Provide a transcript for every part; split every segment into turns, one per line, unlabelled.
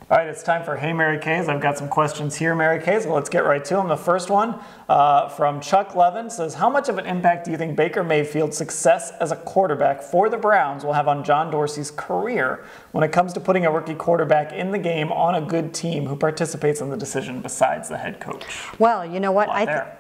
All right, it's time for Hey Mary Kays. I've got some questions here, Mary Kays. Well, let's get right to them. The first one from Chuck Levin says, how much of an impact do you think Baker Mayfield's success as a quarterback for the Browns will have on John Dorsey's career when it comes to putting a rookie quarterback in the game on a good team who participates in the decision besides the head coach?
Well, you know what? I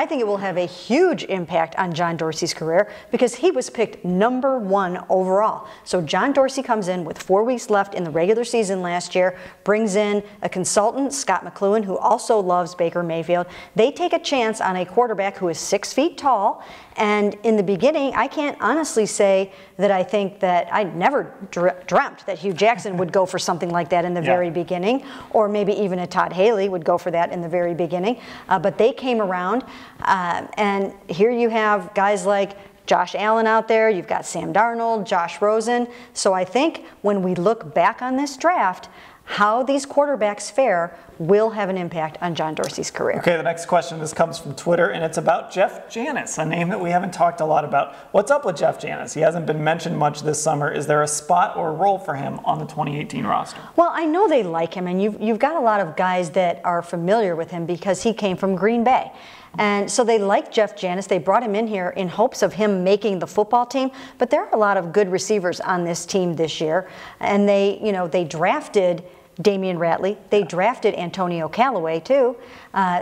think it will have a huge impact on John Dorsey's career because he was picked #1 overall. So John Dorsey comes in with 4 weeks left in the regular season last year, brings in a consultant, Scott McCloughan, who also loves Baker Mayfield. They take a chance on a quarterback who is 6 feet tall. And in the beginning, I can't honestly say that I think that I never dreamt that Hugh Jackson would go for something like that in the very beginning, or maybe even a Todd Haley would go for that in the very beginning. But they came around, and here you have guys like Josh Allen out there, you've got Sam Darnold, Josh Rosen. So I think when we look back on this draft, how these quarterbacks fare will have an impact on John Dorsey's career.
Okay, the next question, this comes from Twitter, and it's about Jeff Janis, a name that we haven't talked a lot about. What's up with Jeff Janis? He hasn't been mentioned much this summer. Is there a spot or role for him on the 2018 roster?
Well, I know they like him, and you've got a lot of guys that are familiar with him because he came from Green Bay. And so they like Jeff Janis. They brought him in here in hopes of him making the football team. But there are a lot of good receivers on this team this year. And they drafted Damian Ratley. They drafted Antonio Callaway too.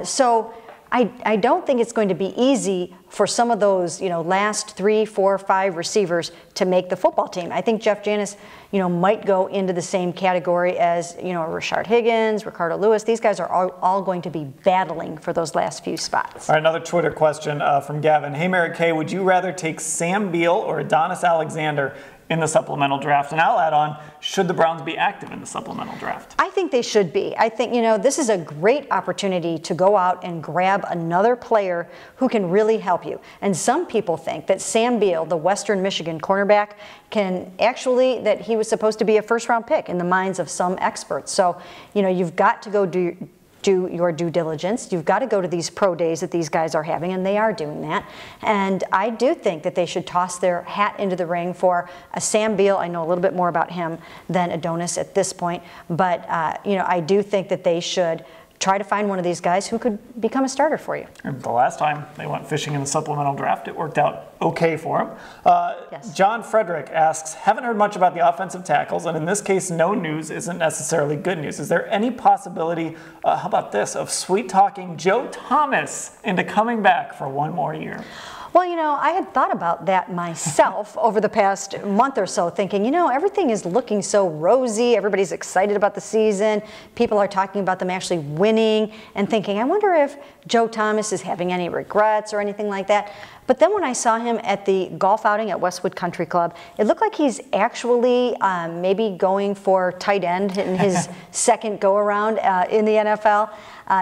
So I don't think it's going to be easy for some of those last 3, 4, 5 receivers to make the football team. I think Jeff Janis might go into the same category as Rashard Higgins, Ricardo Lewis. These guys are all going to be battling for those last few spots.
All right, another Twitter question from Gavin. Hey Mary Kay, would you rather take Sam Beal or Adonis Alexander in the supplemental draft? And I'll add on, should the Browns be active in the supplemental draft?
I think they should be. I think, this is a great opportunity to go out and grab another player who can really help you. And some people think that Sam Beal, the Western Michigan cornerback, that he was supposed to be a first-round pick in the minds of some experts. So, you've got to go do your due diligence. You've got to go to these pro days that these guys are having, and they are doing that. And I do think that they should toss their hat into the ring for a Sam Beal. I know a little bit more about him than Adonis at this point, but I do think that they should try to find one of these guys who could become a starter for you.
And the last time they went fishing in the supplemental draft, it worked out okay for him.
Yes.
John Frederick asks, haven't heard much about the offensive tackles, and in this case, no news isn't necessarily good news. Is there any possibility, how about this, of sweet-talking Joe Thomas into coming back for one more year?
Well, I had thought about that myself over the past month or so, thinking, everything is looking so rosy. Everybody's excited about the season. People are talking about them actually winning and thinking, I wonder if Joe Thomas is having any regrets or anything like that. But then when I saw him at the golf outing at Westwood Country Club, it looked like he's actually maybe going for tight end in his second go-around in the NFL.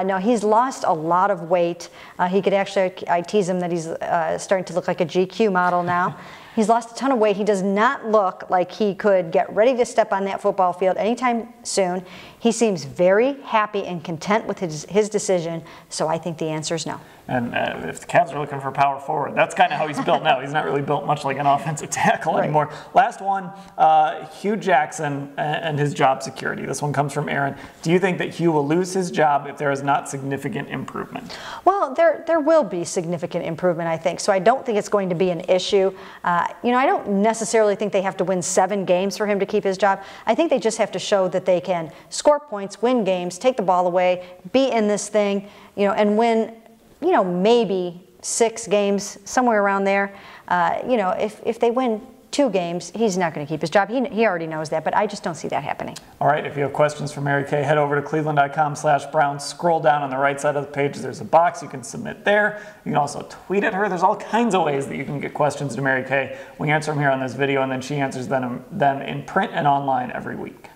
No, he's lost a lot of weight. He could actually, I tease him that he's starting to look like a GQ model now. He's lost a ton of weight. He does not look like he could get ready to step on that football field anytime soon. He seems very happy and content with his decision, so I think the answer is no.
And if the Cavs are looking for power forward, that's kind of how he's built now. He's not really built much like an offensive tackle anymore. Last one, Hugh Jackson and his job security. This one comes from Aaron. Do you think that Hugh will lose his job if there is not significant improvement?
Well, there will be significant improvement, I think. So I don't think it's going to be an issue. I don't necessarily think they have to win 7 games for him to keep his job. I think they just have to show that they can score points, win games, take the ball away, be in this thing, and win, maybe 6 games, somewhere around there. If they win 2 games, he's not going to keep his job. He already knows that, but I just don't see that happening.
All right, if you have questions for Mary Kay, head over to cleveland.com/Browns. Scroll down on the right side of the page. There's a box you can submit there. You can also tweet at her. There's all kinds of ways that you can get questions to Mary Kay. We answer them here on this video, and then she answers them in print and online every week.